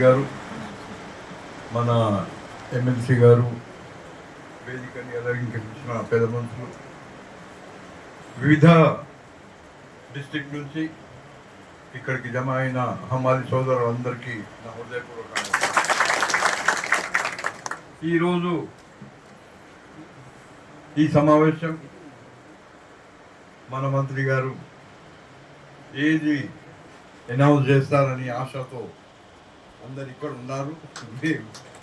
గారు, మన ఎమ్మెల్సీ గారు, వేదికని అలంకరించిన పెద్ద మనుషులు, వివిధ డిస్ట్రిక్ట్ నుంచి ఇక్కడికి జమ అయిన హమాలి సోదరులందరికీ నా హృదయపూర్వక ఈరోజు ఈ సమావేశం మన మంత్రి గారు ఏది అనౌన్స్ చేస్తారని ఆశతో అందరు ఇక్కడ ఉన్నారు,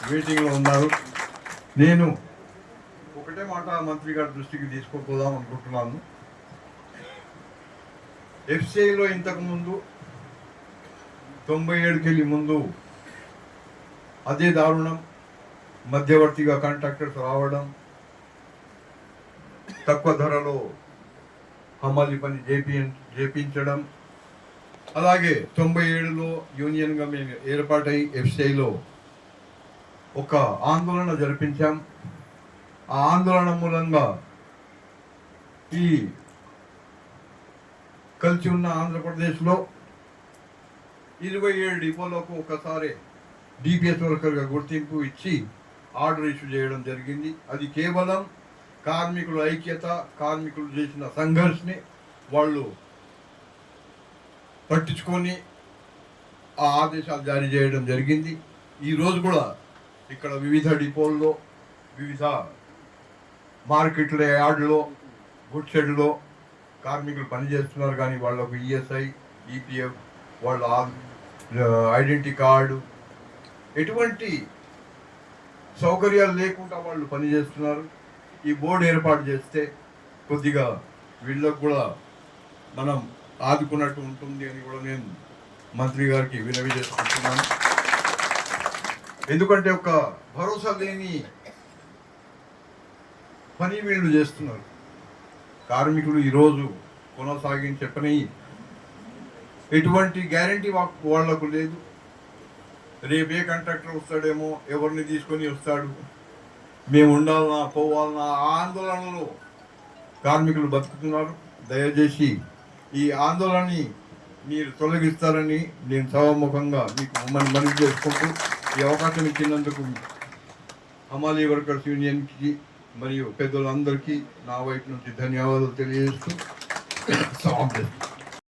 మీటింగ్లో ఉన్నారు. నేను ఒకటే మాట మంత్రి గారి దృష్టికి తీసుకుపోదాం అనుకుంటున్నాను. ఎఫ్సిఐలో ఇంతకుముందు 97కి వెళ్ళి ముందు అదే దారుణం, మధ్యవర్తిగా కాంట్రాక్టర్స్ రావడం, తక్కువ ధరలో హమాలి పని చేపించడం. అలాగే 97లో యూనియన్గా మేము ఏర్పాటై ఎఫ్సిఐలో ఒక ఆందోళన జరిపించాం. ఆ ఆందోళన మూలంగా ఈ కలిసి ఉన్న ఆంధ్రప్రదేశ్లో 27 డిపోలకు ఒకసారి డిపిఎస్ వర్కర్గా గుర్తింపు ఇచ్చి ఆర్డర్ ఇష్యూ చేయడం జరిగింది. అది కేవలం కార్మికుల ఐక్యత, కార్మికులు చేసిన సంఘర్షణని వాళ్ళు పట్టించుకొని ఆ ఆదేశాలు జారీ చేయడం జరిగింది. ఈరోజు కూడా ఇక్కడ వివిధ డిపోల్లో, వివిధ మార్కెట్ల యార్డ్లో, గుడ్ షెడ్లో కార్మికులు పనిచేస్తున్నారు. కానీ వాళ్ళకు ఈఎస్ఐ, ఈపీఎఫ్, వాళ్ళ ఐడెంటిటీ కార్డు, ఎటువంటి సౌకర్యాలు లేకుండా వాళ్ళు పనిచేస్తున్నారు. ఈ బోర్డు ఏర్పాటు చేస్తే కొద్దిగా వీళ్ళకు కూడా మనం ఆదుకున్నట్టు ఉంటుంది అని కూడా నేను మంత్రి గారికి వినవి చేసుకుంటున్నాను. ఎందుకంటే ఒక భరోసా లేని పని వీళ్ళు చేస్తున్నారు. కార్మికులు ఈరోజు కొనసాగించే పని ఎటువంటి గ్యారంటీ వాళ్లకు లేదు. రేపు ఏ కాంట్రాక్టర్ వస్తాడేమో, ఎవరిని తీసుకొని వస్తాడు, మేము ఉండాలన్నా పోవాలన్నా ఆందోళనలో కార్మికులు బతుకుతున్నారు. దయచేసి ఈ ఆందోళనని మీరు తొలగిస్తారని నేను సభాముఖంగా మీకు మనవి చేసుకుంటూ ఈ అవకాశం ఇచ్చినందుకు హమాలి వర్కర్స్ యూనియన్కి మరియు పెద్దలందరికీ నా వైపు నుంచి ధన్యవాదాలు తెలియజేస్తూ సమాప్తం.